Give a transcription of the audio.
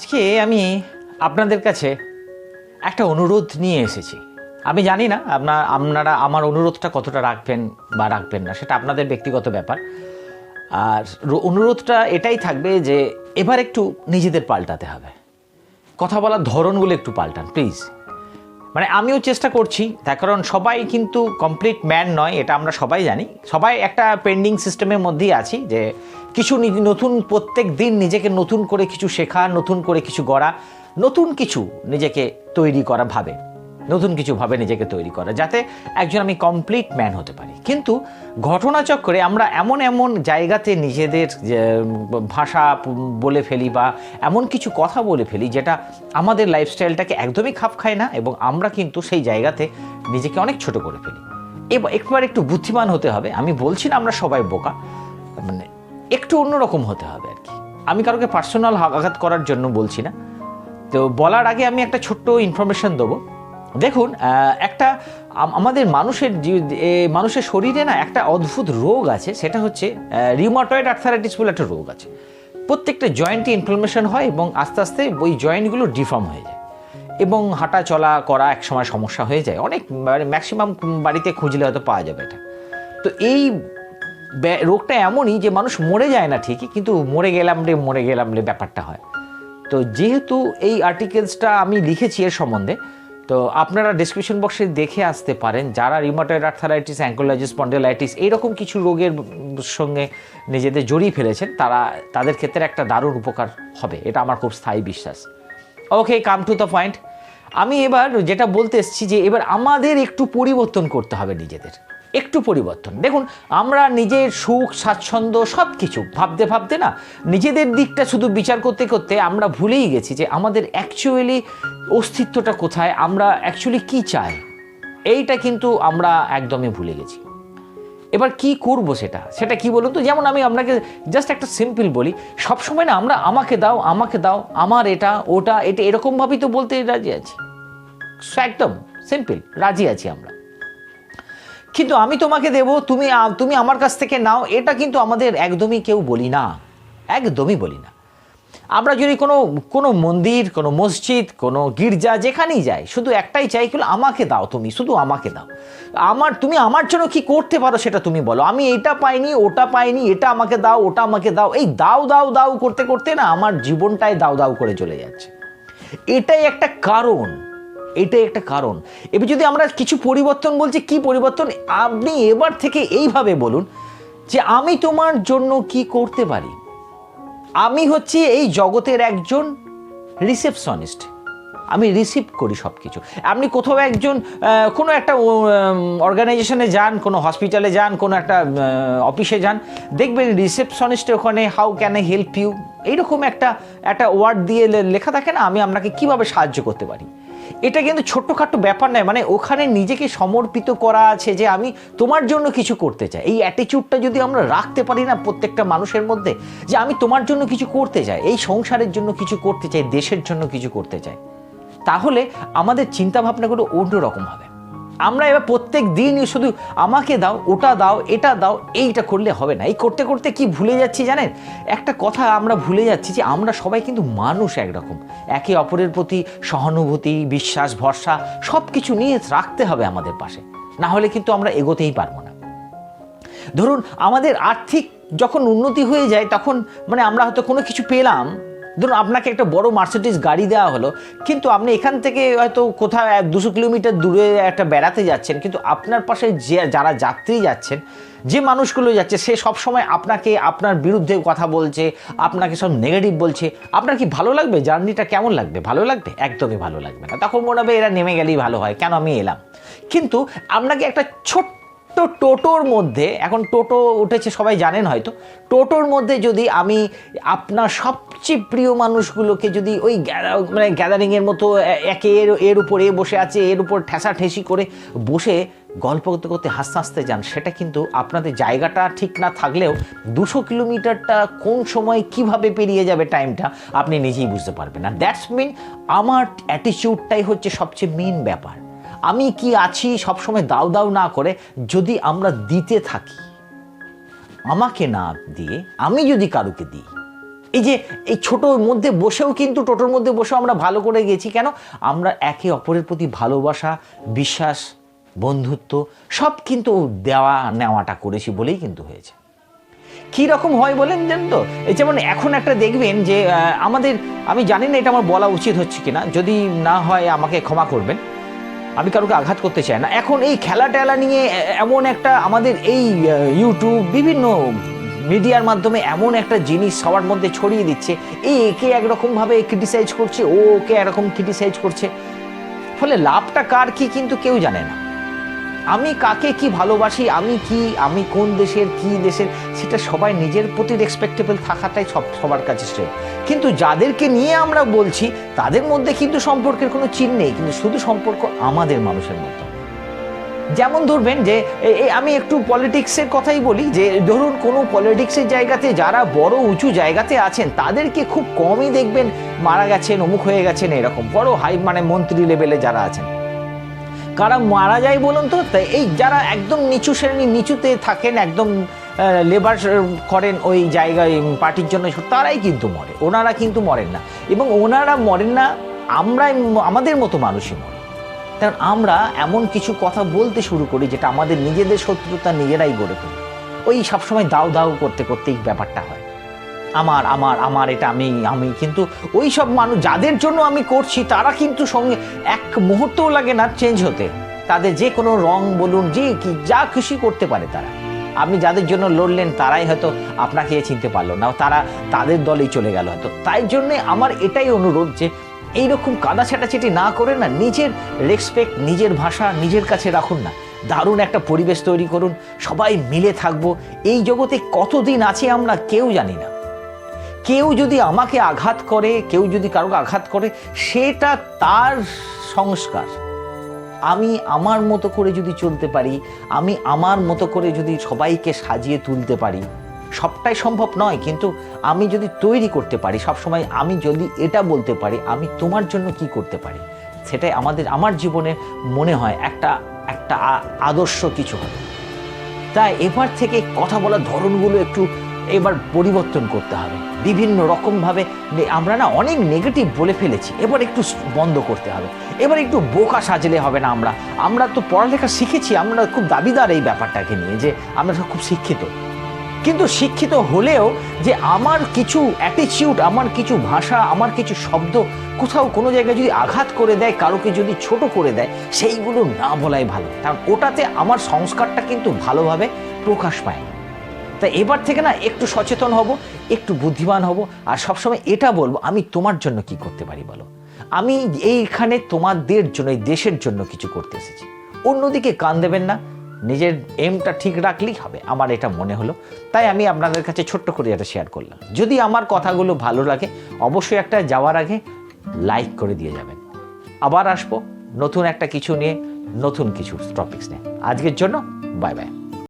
আজকে আমি আপনাদের কাছে একটা অনুরোধ নিয়ে এসেছি। আমি জানি না আপনারা আমার অনুরোধটা কতটা রাখবেন বা রাখবেন না, সেটা আপনাদের ব্যক্তিগত ব্যাপার। আর অনুরোধটা এটাই থাকবে যে এবার একটু নিজেদের পাল্টাতে হবে, কথা বলার ধরনগুলো একটু পাল্টান প্লিজ। মানে আমিও চেষ্টা করছি, তার কারণ সবাই কিন্তু কমপ্লিট ম্যান নয়, এটা আমরা সবাই জানি। সবাই একটা পেন্ডিং সিস্টেমের মধ্যেই আছি, যে কিছু নতুন প্রত্যেক দিন নিজেকে নতুন করে কিছু শেখা, নতুন করে কিছু গড়া, নতুন কিছু নিজেকে তৈরি করা, নতুন কিছু ভাবে নিজেকে তৈরি করা, যাতে একজন আমি কমপ্লিট ম্যান হতে পারি। কিন্তু ঘটনাচক্রে আমরা এমন এমন জায়গাতে নিজেদের ভাষা বলে ফেলি বা এমন কিছু কথা বলে ফেলি যেটা আমাদের লাইফস্টাইলটাকে একদমই খাপ খায় না, এবং আমরা কিন্তু সেই জায়গাতে নিজেকে অনেক ছোট করে ফেলি। একবার একটু বুদ্ধিমান হতে হবে। আমি বলছি না আমরা সবাই বোকা, মানে একটু অন্যরকম হতে হবে আর কি। আমি কারোকে পার্সোনাল আঘাত করার জন্য বলছি না। তো বলার আগে আমি একটা ছোট্ট ইনফরমেশন দেবো। দেখুন, একটা আমাদের মানুষের শরীরে না একটা অদ্ভুত রোগ আছে, সেটা হচ্ছে রিউমাটয়েড আর্থারাইটিস বলে একটা রোগ আছে। প্রত্যেকটা জয়েন্টে ইনফ্লামেশন হয় এবং আস্তে আস্তে ওই জয়েন্টগুলো ডিফর্ম হয়ে যায় এবং হাঁটা চলা করা একসময় সমস্যা হয়ে যায়। অনেক ম্যাক্সিমাম বাড়িতে খুঁজলে হয়তো পাওয়া যাবে এটা। তো এই রোগটা এমনই যে মানুষ মরে যায় না ঠিকই, কিন্তু মরে গেলাম রে ব্যাপারটা হয়। তো যেহেতু এই আর্টিকেলসটা আমি লিখেছি এর সম্বন্ধে, তো আপনারা ডেসক্রিপশন বক্সে দেখে আসতে পারেন। যারা রিউমাটয়েড আর্থারাইটিস, অ্যাঙ্কোলাইটিস, স্পন্ডিলাইটিস এইরকম কিছু রোগের সঙ্গে নিজেদের জড়িয়ে ফেলেছেন, তাদের ক্ষেত্রে একটা দারুণ উপকার হবে, এটা আমার খুব স্থায়ী বিশ্বাস। ওকে, কাম টু দ্য পয়েন্ট। আমি এবার যেটা বলতে এসেছি যে এবার আমাদের একটু পরিবর্তন করতে হবে, নিজেদের একটু পরিবর্তন। দেখুন, আমরা নিজের সুখ স্বাচ্ছন্দ্য সব কিছু ভাবতে না, নিজেদের দিকটা শুধু বিচার করতে করতে আমরা ভুলেই গেছি যে আমাদের অ্যাকচুয়ালি অস্তিত্বটা কোথায়, আমরা অ্যাকচুয়ালি কি চাই, এইটা কিন্তু আমরা একদমই ভুলে গেছি। এবার কি করব সেটা কি বলুন তো? যেমন আমি আপনাকে জাস্ট একটা সিম্পল বলি, সবসময় না আমরা আমাকে দাও, আমার এটা ওটা এটা এরকমভাবেই তো বলতে রাজি আছি, একদম সিম্পল রাজি আছি আমরা। কিন্তু আমি তোমাকে দেব, তুমি আমার কাছ থেকে নাও, এটা কিন্তু আমাদের একদমই কেউ বলি না, একদমই বলি না। আমরা যদি কোনো মন্দির, কোনো মসজিদ, কোনো গির্জা যেখানেই যাই, শুধু একটাই চাই, আমাকে দাও, তুমি শুধু আমাকে দাও। তুমি আমার জন্য কি করতে পারো সেটা তুমি বলো। আমি এটা পাইনি, ওটা পাইনি, এটা আমাকে দাও, ওটা আমাকে দাও। এই দাও দাও দাও করতে করতে না আমার জীবনটাই দাও দাও করে চলে যাচ্ছে। এটাই একটা কারণ। এবার যদি আমরা কিছু পরিবর্তন বলছি, কি পরিবর্তন? আপনি এবার থেকে এইভাবে বলুন যে আমি তোমার জন্য কি করতে পারি। আমি হচ্ছি এই জগতের একজন রিসেপশনিস্ট, আমি রিসিভ করি সব কিছু। আপনি কোথাও কোনো একটা অর্গানাইজেশনে যান, কোনো হসপিটালে যান, কোনো একটা অফিসে যান, দেখবেন রিসেপশনিস্টের ওখানে how can I help you এইরকম একটা ওয়ার্ড দিয়ে লেখা থাকে না, আমি আপনাকে কিভাবে সাহায্য করতে পারি। এটা কিন্তু ছোট্টখাটো ব্যাপার নয়, মানে ওখানে নিজেকে সমর্পিত করা আছে যে আমি তোমার জন্য কিছু করতে চাই। এই অ্যাটিটিউডটা যদি আমরা রাখতে পারি না প্রত্যেকটা মানুষের মধ্যে, যে আমি তোমার জন্য কিছু করতে চাই, এই সংসারের জন্য কিছু করতে চাই, দেশের জন্য কিছু করতে চাই, তাহলে আমাদের চিন্তাভাবনাগুলো অন্যরকম হবে। আমরা এবার প্রত্যেক দিনই শুধু আমাকে দাও, ওটা দাও, এটা দাও, এইটা করলে হবে না। এই করতে করতে কি ভুলে যাচ্ছি জানেন? একটা কথা আমরা ভুলে যাচ্ছি যে আমরা সবাই কিন্তু মানুষ একরকম, একে অপরের প্রতি সহানুভূতি, বিশ্বাস, ভরসা সব কিছু নিয়ে রাখতে হবে আমাদের পাশে, না হলে কিন্তু আমরা এগোতেই পারবো না। ধরুন, আমাদের আর্থিক যখন উন্নতি হয়ে যায়, তখন মানে আমরা হয়তো কোনো কিছু পেলাম, ধরুন আপনাকে একটা বড় মার্সিডিজ গাড়ি দেওয়া হলো, কিন্তু আপনি এখান থেকে হয়তো কোথাও 200 কিলোমিটার দূরে একটা বেড়াতে যাচ্ছেন, কিন্তু আপনার পাশে যারা যাত্রী যাচ্ছেন, যে মানুষগুলো যাচ্ছে, সে সবসময় আপনার বিরুদ্ধে কথা বলছে, আপনাকে সব নেগেটিভ বলছে। আপনার কি ভালো লাগবে? জার্নিটা কেমন লাগবে? ভালো লাগবে? একদমই ভালো লাগবে না। তখন মনে হবে এরা নেমে গেলেই ভালো হয়, কেন আমি এলাম। কিন্তু আপনাকে একটা টোটোর মধ্যে, এখন টোটো উঠেছে সবাই জানেন হয়তো, টোটোর মধ্যে যদি আমি আপনার সবচেয়ে প্রিয় মানুষগুলোকে যদি ওই মানে গ্যাদারিংয়ের মতো একে এর উপরে বসে আছে, এর উপর ঠেসাঠেসি করে বসে গল্প করতে করতে হাসতে হাসতে যান, সেটা কিন্তু আপনাদের জায়গাটা ঠিক না থাকলেও 200 কিলোমিটারটা কোন সময় কিভাবে পেরিয়ে যাবে টাইমটা আপনি নিজেই বুঝতে পারবেন না। দ্যাটস মিন আমার অ্যাটিটিউডটাই হচ্ছে সবচেয়ে মেন ব্যাপার। আমি কি আছি সবসময় দাও দাও না করে যদি আমরা দিতে থাকি, আমাকে না দিয়ে আমি যদি কারুকে দিই, এই যে এই ছোটোর মধ্যে বসেও কিন্তু টোটোর মধ্যে বসেও আমরা ভালো করে গেছি কেন? আমরা একে অপরের প্রতি ভালোবাসা, বিশ্বাস, বন্ধুত্ব সব কিন্তু দেওয়া নেওয়াটা করেছি বলেই কিন্তু হয়েছে। কী রকম হয় বলেন জানেন তো? এই যেমন এখন একটা দেখবেন যে আমাদের, আমি জানি না এটা আমার বলা উচিত হচ্ছে কিনা, যদি না হয় আমাকে ক্ষমা করবেন, আমি কারোকে আঘাত করতে চাই না। এখন এই খেলা টেলা নিয়ে এমন একটা আমাদের এই ইউটিউব বিভিন্ন মিডিয়ার মাধ্যমে এমন একটা জিনিস সবার মধ্যে ছড়িয়ে দিচ্ছে, একে একরকমভাবে ক্রিটিসাইজ করছে, ও ওকে এরকম ক্রিটিসাইজ করছে, ফলে লাভটা কার কি কিন্তু কেউ জানে না। আমি কাকে কি ভালোবাসি, আমি কোন দেশের কি দেশের, সেটা সবাই নিজের প্রতি রেসপেক্টেবল থাকাটাই সবার কাছে শ্রেয়। কিন্তু যাদেরকে নিয়ে আমরা বলছি তাদের মধ্যে কিন্তু সম্পর্কের কোনো চিহ্ন নেই, কিন্তু শুধু সম্পর্ক আমাদের মানুষের মধ্যে। যেমন ধরবেন যে আমি একটু পলিটিক্সের কথাই বলি, যে ধরুন কোনো পলিটিক্সের জায়গাতে যারা বড় উঁচু জায়গাতে আছেন তাদেরকে খুব কমই দেখবেন মারা গেছেন, অমুক হয়ে গেছেন, এরকম বড় হাই মানে মন্ত্রী লেভেলে যারা আছেন। কারা মারা যায় বলুন তো? এই যারা একদম নিচু শ্রেণী, নিচুতে থাকেন, একদম লেবার করেন ওই জায়গায় পার্টির জন্য, তারাই কিন্তু মরে, ওনারা কিন্তু মরেন না। এবং ওনারা মরেন না, আমাদের মতো মানুষই মরে। কারণ আমরা এমন কিছু কথা বলতে শুরু করি যেটা আমাদের নিজেদের শত্রুতা নিজেরাই গড়ে ফেলি। ওই সবসময় দাউ দাউ করতে করতেই ব্যাপারটা হয়, আমার আমার আমার এটা আমি। কিন্তু ওই সব মানুষ যাদের জন্য আমি করছি তারা কিন্তু সঙ্গে এক মুহূর্তও লাগে না চেঞ্জ হতে। তাদের যে কোনো রং বলুন, যে কি যা খুশি করতে পারে তারা। আপনি যাদের জন্য লড়লেন তারাই হয়তো আপনাকে চিনতে পারলো না, তারা তাদের দলেই চলে গেল হয়তো। তাই জন্যে আমার এটাই অনুরোধ যে এইরকম কাদা ছাটাছাটি না করে না, নিজের রেসপেক্ট, নিজের ভাষা নিজের কাছে রাখুন না। দারুণ একটা পরিবেশ তৈরি করুন, সবাই মিলে থাকবো। এই জগতে কতদিন আছি আমরা কেউ জানি না। কেউ যদি আমাকে আঘাত করে, কেউ যদি কারোকে আঘাত করে, সেটা তার সংস্কার। আমি আমার মতো করে যদি চলতে পারি, আমি আমার মতো করে যদি সবাইকে সাজিয়ে তুলতে পারি, সবটাই সম্ভব নয়, কিন্তু আমি যদি তৈরি করতে পারি সবসময়, আমি যদি এটা বলতে পারি আমি তোমার জন্য কি করতে পারি, সেটাই আমার জীবনে মনে হয় একটা আদর্শ কিছু হবে। তাই এবার থেকে কথা বলার ধরনগুলো একটু এবার পরিবর্তন করতে হবে। বিভিন্ন রকমভাবে আমরা না অনেক নেগেটিভ বলে ফেলেছি, এবার একটু বন্ধ করতে হবে। এবার একটু বোকা সাজলে হবে না। আমরা তো পড়ালেখা শিখেছি, আমরা খুব দাবিদার এই ব্যাপারটাকে নিয়ে যে আমরা খুব শিক্ষিত, কিন্তু শিক্ষিত হলেও যে আমার কিছু অ্যাটিটিউড, আমার কিছু ভাষা, আমার কিছু শব্দ কোথাও কোনো জায়গায় যদি আঘাত করে দেয়, কারোকে যদি ছোট করে দেয়, সেইগুলো না বলাই ভালো। কারণ ওটাতে আমার সংস্কারটা কিন্তু ভালোভাবে প্রকাশ পায় না। তাই এবার থেকে না একটু সচেতন হব, একটু বুদ্ধিমান হব, আর সবসময় এটা বলবো আমি তোমার জন্য কি করতে পারি বলো। আমি এইখানে তোমাদের জন্য, এই দেশের জন্য কিছু করতে এসেছি। অন্যদিকে কান দেবেন না, নিজের এমটা ঠিক রাখলেই হবে, আমার এটা মনে হলো। তাই আমি আপনাদের কাছে ছোট্ট করে এটা শেয়ার করলাম। যদি আমার কথাগুলো ভালো লাগে অবশ্যই একটা যাওয়ার আগে লাইক করে দিয়ে যাবেন। আবার আসবো নতুন একটা কিছু নিয়ে, নতুন কিছু টপিকস নিয়ে। আজকের জন্য বাই বাই।